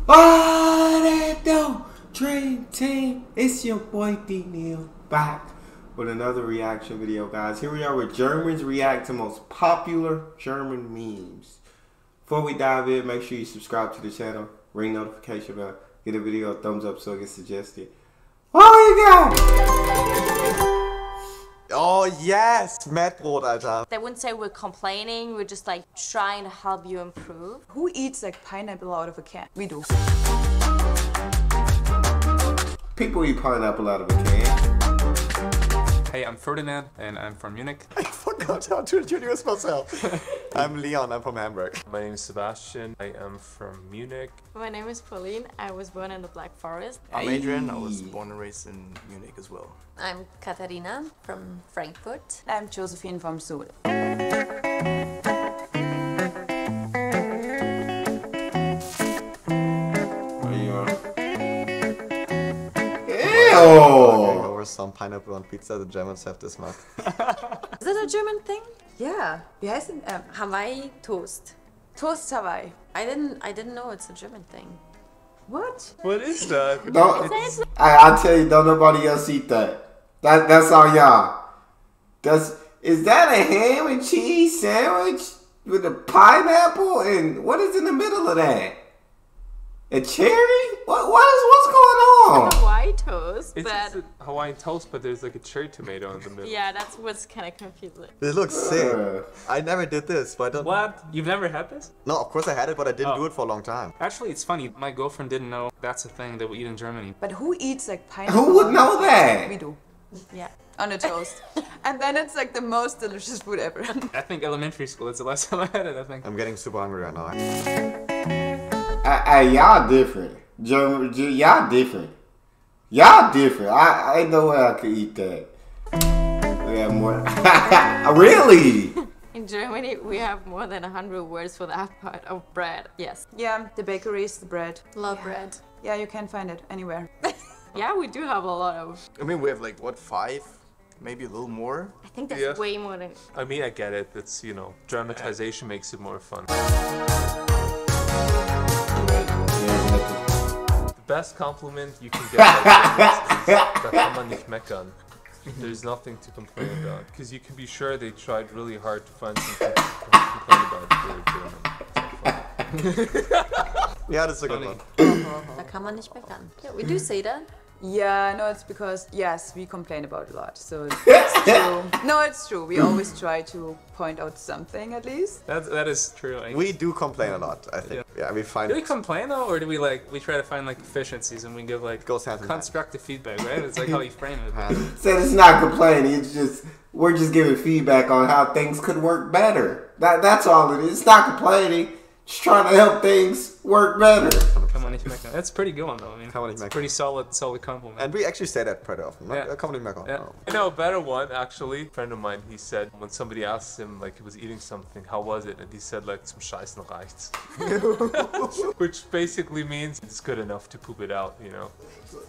What it do? Dream Team, it's your boy D Neal back with another reaction video, guys. Here we are with Germans react to most popular German memes. Before we dive in, make sure you subscribe to the channel, ring notification bell, give the video a thumbs up so it gets suggested. What you got? Oh yes, Mettbrot, Alter. They wouldn't say we're complaining, we're just like trying to help you improve. Who eats like pineapple out of a can? We do. People eat pineapple out of a can. Hey, I'm Ferdinand and I'm from Munich. I forgot how to introduce myself. I'm Leon, I'm from Hamburg. My name is Sebastian. I am from Munich. My name is Pauline. I was born in the Black Forest. I'm Adrian. I was born and raised in Munich as well. I'm Katharina from Frankfurt. I'm Josephine from Seoul. Over some pineapple on pizza, the Germans have this much. Is that a German thing? Yeah. Wie heißt denn? Hawaii toast. Toast Hawaii. I didn't know it's a German thing. What? What is that? I'll tell you, don't nobody else eat that. That's all y'all. Is that a ham and cheese sandwich with a pineapple and what is in the middle of that? A cherry? What's going on? Hawaii toast. It's But just a Hawaiian toast, but there's like a cherry tomato in the middle. yeah, that's what's kind of confusing. It looks sick. I never did this, but I don't... What? You've never had this? No, of course I had it, but I didn't do it for a long time. Actually, it's funny. My girlfriend didn't know that's a thing that we eat in Germany. But who eats like pineapple? Who would know that? We do. Yeah. On a toast. And then it's like the most delicious food ever. I think elementary school is the last time I had it, I think. I'm getting super hungry right now. Y'all different. Y'all different. Y'all different. I ain't no way I could eat that. We have more. Really? In Germany, we have more than 100 words for that part of bread. Yes. Yeah, the bakeries, the bread. Love bread. Yeah, you can find it anywhere. Yeah, we do have a lot of. I mean, we have like, what, 5? Maybe a little more? I think that's way more than. I mean, I get it. It's, you know, dramatization makes it more fun. The best compliment you can get is da kann man nicht meckern. There's nothing to complain about. Because you can be sure they tried really hard to find something to complain about if they're German. Yeah, that's a good one. Da kann man nicht meckern. Yeah, we do say that. Yeah, no, it's because, yes, we complain about it a lot. So it's true. No, it's true. We always try to point out something at least. That is true. We do complain a lot, I think. Yeah, we find... Do we complain though, or do we try to find like efficiencies and we give like goes hand in hand. constructive feedback, right? It's like how you frame it. So it's not complaining. It's just we're just giving feedback on how things could work better. That's all it is. It's not complaining. Just trying to help things work better. Come on, that's a pretty good one though. I mean, it's a pretty solid compliment. And we actually say that pretty often. Yeah. Come on, Meckern. Yeah. I know a better one actually. A friend of mine, he said when somebody asked him like he was eating something, how was it? And he said like zum Scheißen reicht's. Which basically means it's good enough to poop it out, you know.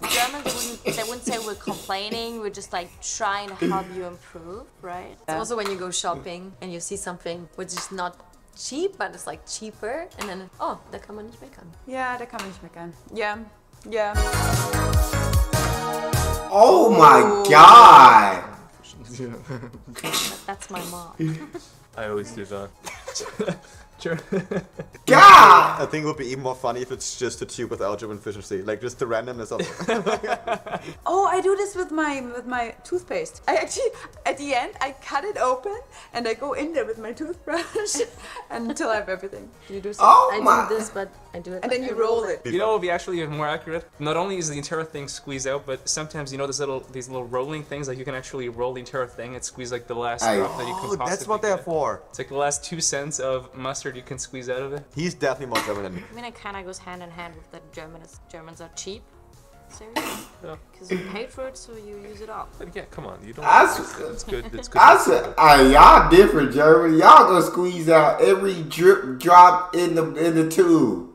Germans wouldn't say we're complaining, we're just like trying to help you improve, right? It's also when you go shopping and you see something which is not cheap, but it's like cheaper, and then, oh, da kann man nicht meckern. Yeah, da kann man nicht meckern. Yeah, yeah. Oh my god! That's my mom. I always do that. God! I think it would be even more funny if it's just a tube with algebra efficiency, like just the randomness of it. Oh, I do this with my toothpaste. I actually, at the end, I cut it open and I go in there with my toothbrush until I have everything. Do you do something? Oh I my! do this, but I do it. And then you roll it. You know what would be actually even more accurate? Not only is the entire thing squeezed out, but sometimes you know these little rolling things, like you can actually roll the entire thing and squeeze like the last drop that you can possibly That's what they're get. for. It's like the last 2 cents of mustard you can squeeze out of it. He's definitely more German than me. I mean, it kind of goes hand in hand with that Germans are cheap. Seriously? Because you paid for it, so you use it all. But yeah, come on, you don't. It's good. It's good. I said, y'all different, Germany. Y'all gonna squeeze out every drop in the tube.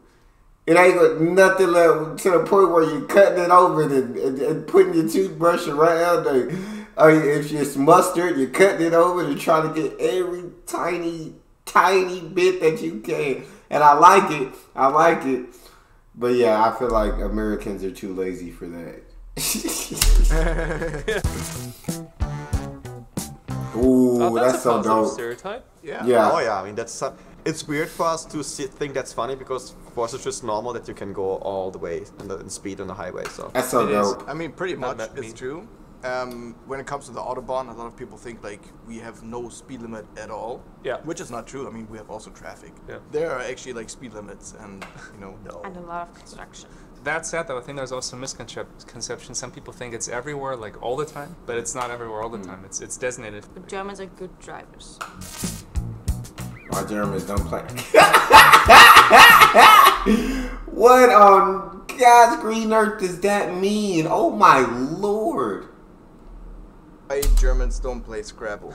It ain't got nothing left to the point where you're cutting it open and putting your toothbrush around there. If it's mustard, you're cutting it open and trying to get every tiny bit that you can. And I like it. But yeah, I feel like Americans are too lazy for that. Ooh, that's a so positive dope. stereotype. Yeah. Yeah. Oh yeah. I mean, it's weird for us to think that's funny because for us it's just normal that you can go all the way in speed on the highway. So That's so It is. dope. I mean, pretty much that it's mean. true. When it comes to the Autobahn, a lot of people think like we have no speed limit at all. Yeah. Which is not true. I mean, we have also traffic. Yeah. There are actually like speed limits, and And a lot of construction. That said, though, I think there's also a misconception. Some people think it's everywhere, like all the time, but it's not everywhere all the time. It's designated. But Germans are good drivers. My Germans don't play. What on God's green earth does that mean? Oh my lord. why Germans don't play Scrabble.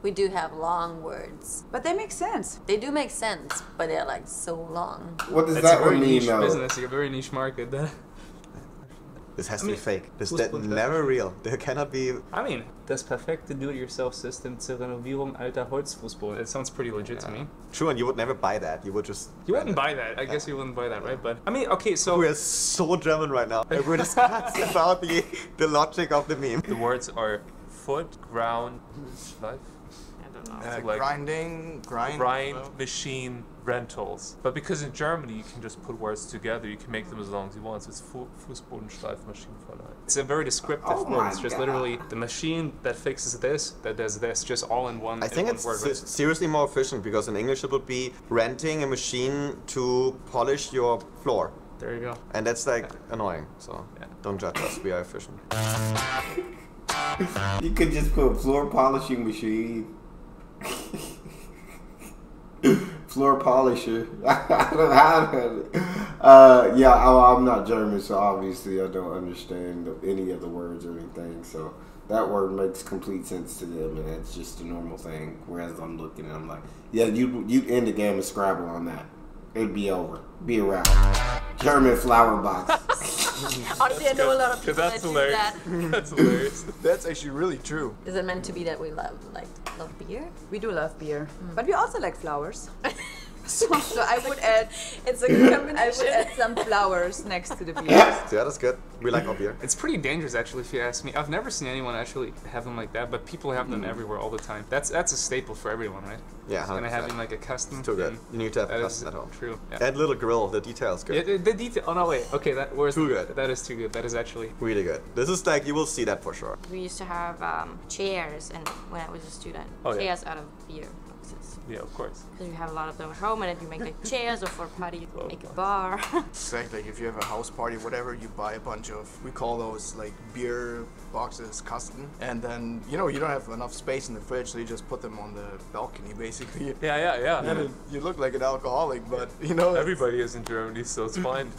We do have long words. But they make sense. They do make sense, but they're like so long. What does It's a that very one mean niche though? business, a very niche market. this has to I be mean, fake. This who's that put that? never real. There cannot be. I mean, das perfekte Do-it-yourself-System zur Renovierung alter Holzfußboden. It sounds pretty legit to me. True, and you would never buy that. You would just. You wouldn't buy that. I guess you wouldn't buy that, right? But I mean, okay, so We are so German right now. We're discussing about the logic of the meme. the words are foot, ground, life. I don't know. Like Grind, grind, machine, rentals. But because in Germany you can just put words together, you can make them as long as you want. So it's Fußbodenschleifmaschinenverleih. It's a very descriptive Oh word. my It's just God. literally the machine that fixes this, that does this, just all in one. I think in it's one word. right? seriously more efficient because in English it would be renting a machine to polish your floor. There you go. And that's like annoying. So Yeah. don't judge us. We are efficient. You could just put floor polishing machine. Floor polisher. I'm not German, so obviously I don't understand any of the words or anything. So that word makes complete sense to them, and it's just a normal thing. Whereas I'm looking and I'm like, yeah, you'd end the game of Scrabble on that. It'd be over. Be around. German flower box. Honestly, I know a lot of people That's that do hilarious. that. That's hilarious. That's actually really true. Is it meant to be that we love beer? We do love beer, but we also like flowers. So I would add, It's a I would combination. add some flowers next to the beer. Yeah, that's good. We like our beer. It's pretty dangerous, actually, if you ask me. I've never seen anyone actually have them like that, but people have them everywhere all the time. That's a staple for everyone, right? Yeah, Just kinda 100%. having like a custom Too good. thing. You need to have That a is custom at home. true. Yeah. That little grill, the details good. Yeah, the detail. Oh no, wait. Okay, Too good. That is too good. That is actually. Really good. This is like, you will see that for sure. We used to have chairs, and when I was a student, Oh, yeah. chairs out of beer boxes. Yeah, of course. Because you have a lot of them at home, and then you make like chairs, or for a party, you Oh, make a God. bar. Exactly. Like if you have a house party, whatever, you buy a bunch of, we call those like beer boxes custom, and then you don't have enough space in the fridge, so you just put them on the balcony basically. Yeah. And then you look like an alcoholic, but it's- Everybody is in Germany, so it's fine.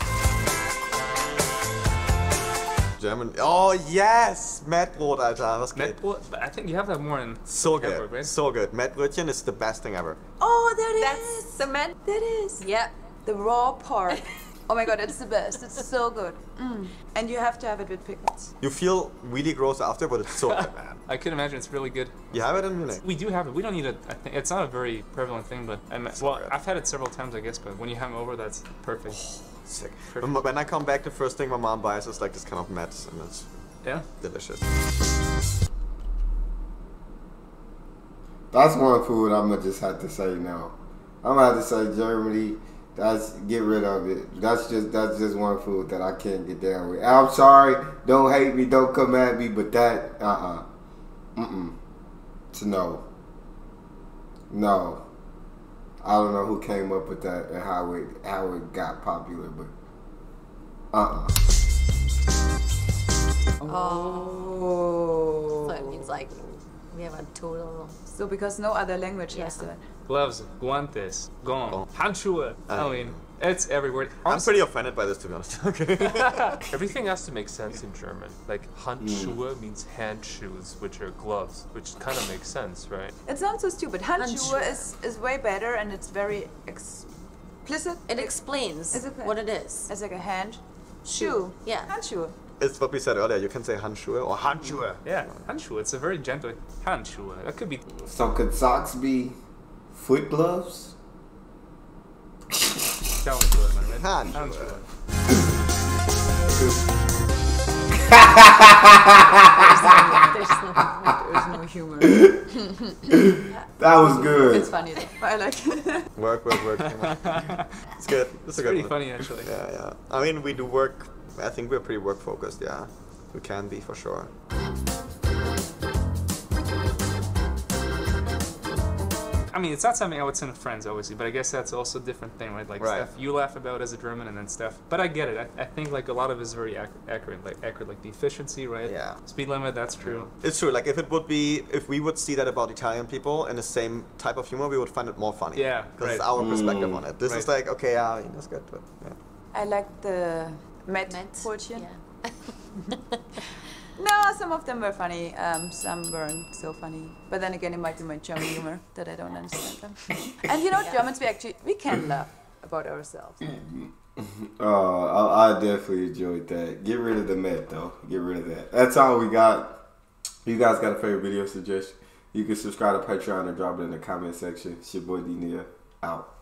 German. Oh yes! Mettbrot, Alter. Was geht? Mettbrot, but I think you have that more in So good. Hamburg, right? So good. Mettbrötchen is the best thing ever. Oh, there it is. That's cement. That is. Yeah. The raw part. Oh my god, it's the best. It's so good. And you have to have it with pickles. You feel really gross after, but it's so good, man. I can imagine it's really good. You have it in Munich? We do have it. We don't need it. I think it's not a very prevalent thing, but good. I've had it several times, I guess. But when you have them over, that's perfect. Sick. Perfect. When I come back, the first thing my mom buys is like this kind of mets, and it's Yeah. delicious. That's one food I'm gonna just have to say no. I'm gonna have to say Germany. Get rid of it. That's just one food that I can't get down with. I'm sorry. Don't hate me. Don't come at me. But that It's no. No. I don't know who came up with that and how it got popular, but Oh. So it means like we have a total. So because no other language has that. Gloves, guantes, gone, Handschuhe. I mean, it's everywhere. I'm pretty offended by this, to be honest. Okay. Everything has to make sense in German. Like Handschuhe means hand shoes, which are gloves, which kind of makes sense, right? It sounds so stupid. Handschuhe Handschuhe. is way better and it's very explicit. It explains Is it what it is. It's like a hand shoe. Yeah. Handschuhe. It's what we said earlier. You can say Handschuhe or Handschuhe. Yeah, Handschuhe. It's a very gentle Handschuhe. That could be. so could socks be foot gloves? Handshoes, right? Handshoes. There's no humor. That was good. It's funny though. I like it. Work. It's good. It's a good Pretty one. funny, actually. Yeah. I mean, we do work. I think we're pretty work focused. Yeah, we can be for sure. I mean, it's not something I would send to friends, obviously, but I guess that's also a different thing, right? Like Right. stuff you laugh about as a German, and then stuff. But I get it. I think like a lot of it is very accurate, like the efficiency, right? Yeah. Speed limit, that's true. It's true. Like if we would see that about Italian people in the same type of humor, we would find it more funny. Yeah, Because it's right. our perspective on it. This is Right. like, okay, yeah, I mean, that's good, but yeah. I like the Met Met. portion. Yeah. No, some of them were funny. Some weren't so funny. But then again, it might be my German humor that I don't understand them. And you know, Germans, we can laugh about ourselves. I definitely enjoyed that. Get rid of the Met though. Get rid of that. That's all we got. You guys got a favorite video suggestion? You can subscribe to Patreon and drop it in the comment section. It's your boy D Neal out.